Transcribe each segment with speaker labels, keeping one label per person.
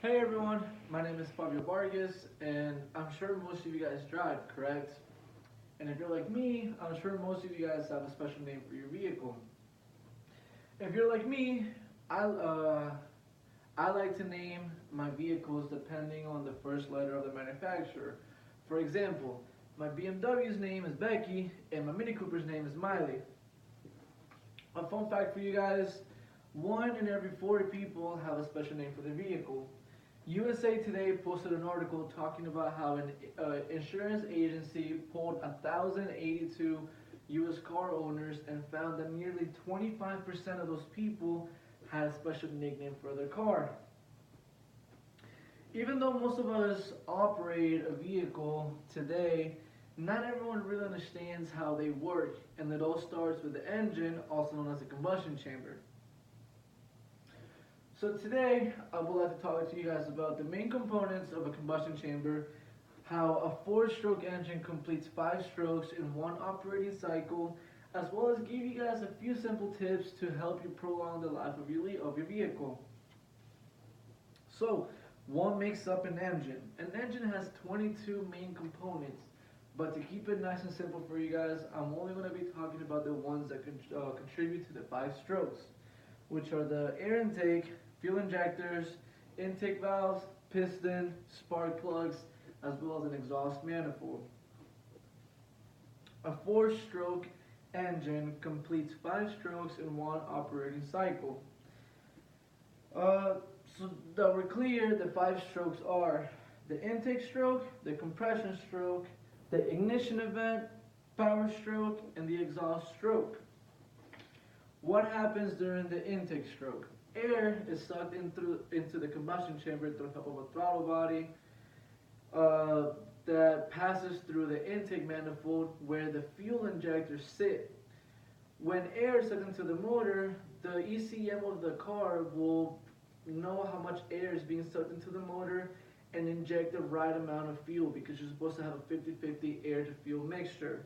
Speaker 1: Hey everyone, my name is Fabio Vargas, and I'm sure most of you guys drive, correct? And if you're like me, I'm sure most of you guys have a special name for your vehicle. If you're like me, I uh, I like to name my vehicles depending on the first letter of the manufacturer. For example, my BMW's name is Becky, and my Mini Cooper's name is Miley. A fun fact for you guys: one in every 40 people have a special name for their vehicle. USA Today posted an article talking about how an insurance agency polled 1,082 US car owners and found that nearly 25% of those people had a special nickname for their car. Even though most of us operate a vehicle today, not everyone really understands how they work, and it all starts with the engine, also known as the combustion chamber. So today, I would like to talk to you guys about the main components of a combustion chamber, how a four-stroke engine completes five strokes in one operating cycle, as well as give you guys a few simple tips to help you prolong the life of your vehicle. So, what makes up an engine? An engine has 22 main components, but to keep it nice and simple for you guys, I'm only going to be talking about the ones that contribute to the five strokes, which are the air intake, fuel injectors, intake valves, piston, spark plugs, as well as an exhaust manifold. A four-stroke engine completes five strokes in one operating cycle. Uh, so that we're clear, the five strokes are the intake stroke, the compression stroke, the ignition event, power stroke, and the exhaust stroke. What happens during the intake stroke? Air is sucked into the combustion chamber through the help of a throttle body that passes through the intake manifold where the fuel injectors sit. When air is sucked into the motor, the ECM of the car will know how much air is being sucked into the motor and inject the right amount of fuel because you're supposed to have a 50-50 air to fuel mixture.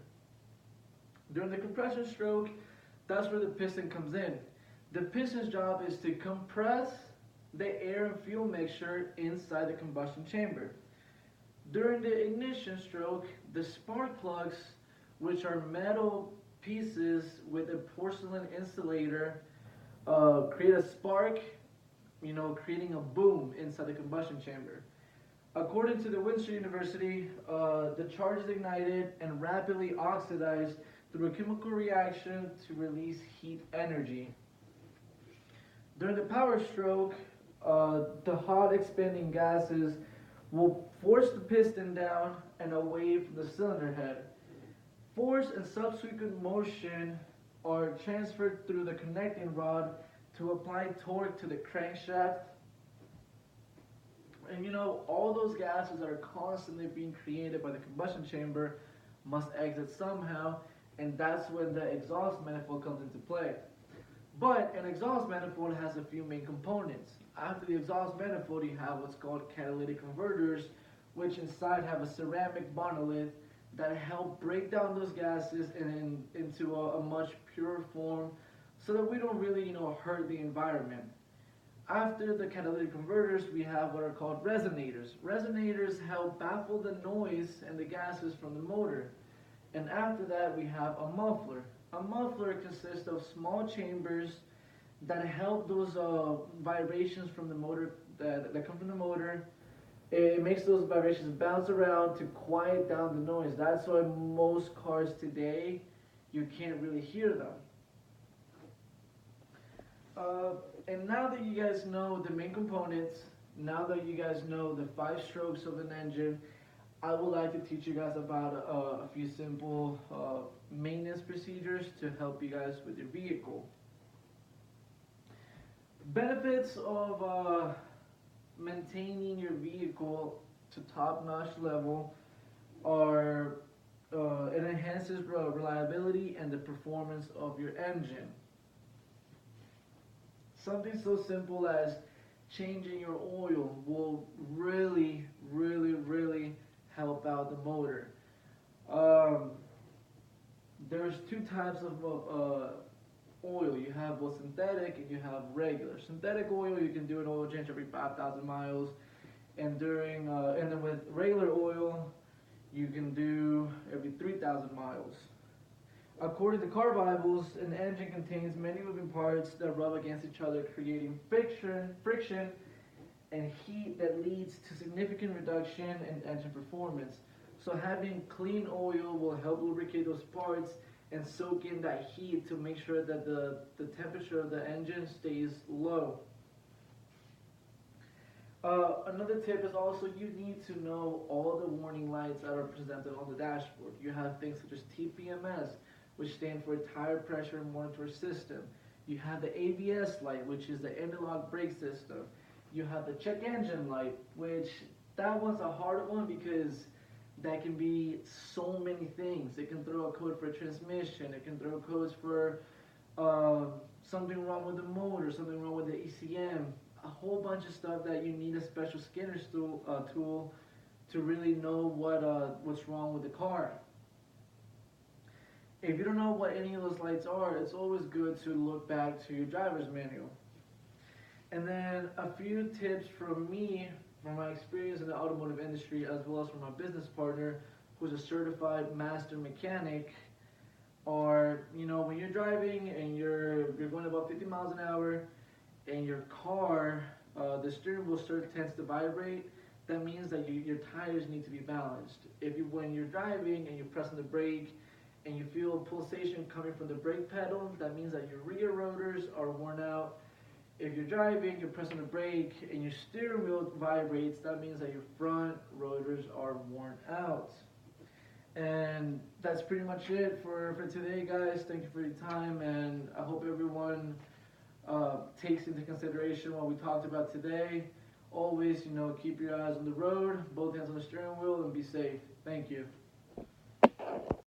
Speaker 1: During the compression stroke, that's where the piston comes in. The piston's job is to compress the air and fuel mixture inside the combustion chamber. During the ignition stroke, the spark plugs, which are metal pieces with a porcelain insulator, create a spark, creating a boom inside the combustion chamber. According to the Winchester University, the charge is ignited and rapidly oxidized through a chemical reaction to release heat energy. During the power stroke, the hot expanding gases will force the piston down and away from the cylinder head. Force and subsequent motion are transferred through the connecting rod to apply torque to the crankshaft. And all those gases that are constantly being created by the combustion chamber must exit somehow, and that's when the exhaust manifold comes into play. But an exhaust manifold has a few main components. After the exhaust manifold, you have what's called catalytic converters, which inside have a ceramic monolith that help break down those gases into a much purer form so that we don't really, hurt the environment. After the catalytic converters, we have what are called resonators. Resonators help baffle the noise and the gases from the motor. And after that, we have a muffler. A muffler consists of small chambers that help those vibrations from the motor that come from the motor. It makes those vibrations bounce around to quiet down the noise. That's why most cars today, you can't really hear them. And now that you guys know the main components, now that you guys know the five strokes of an engine, I would like to teach you guys about a few simple maintenance procedures to help you guys with your vehicle. Benefits of maintaining your vehicle to top-notch level are it enhances reliability and the performance of your engine. Something so simple as changing your oil will really, really, really help out the motor. There's two types of oil. You have both synthetic and you have regular. Synthetic oil, you can do an oil change every 5,000 miles, and and then with regular oil, you can do every 3,000 miles. According to car Bibles, an engine contains many moving parts that rub against each other, creating friction, and heat that leads to significant reduction in engine performance. So having clean oil will help lubricate those parts and soak in that heat to make sure that the temperature of the engine stays low. Another tip is also you need to know all the warning lights that are presented on the dashboard. You have things such as TPMS, which stand for Tire Pressure Monitor System. You have the ABS light, which is the anti-lock brake system. You have the check engine light, which that one's a hard one because that can be so many things. It can throw a code for transmission. It can throw codes for something wrong with the motor, something wrong with the ECM, a whole bunch of stuff that you need a special scanner tool to really know what's wrong with the car. If you don't know what any of those lights are, it's always good to look back to your driver's manual. And then a few tips from me, from my experience in the automotive industry, as well as from my business partner, who's a certified master mechanic, are, when you're driving and you're going about 50 miles an hour, and your car, the steering wheel tends to vibrate, that means that your tires need to be balanced. When you're driving and you're pressing the brake and you feel pulsation coming from the brake pedal, that means that your rear rotors are worn out. If you're driving, you're pressing the brake, and your steering wheel vibrates, that means that your front rotors are worn out. And that's pretty much it for today, guys. Thank you for your time, and I hope everyone takes into consideration what we talked about today. Always, keep your eyes on the road, both hands on the steering wheel, and be safe. Thank you.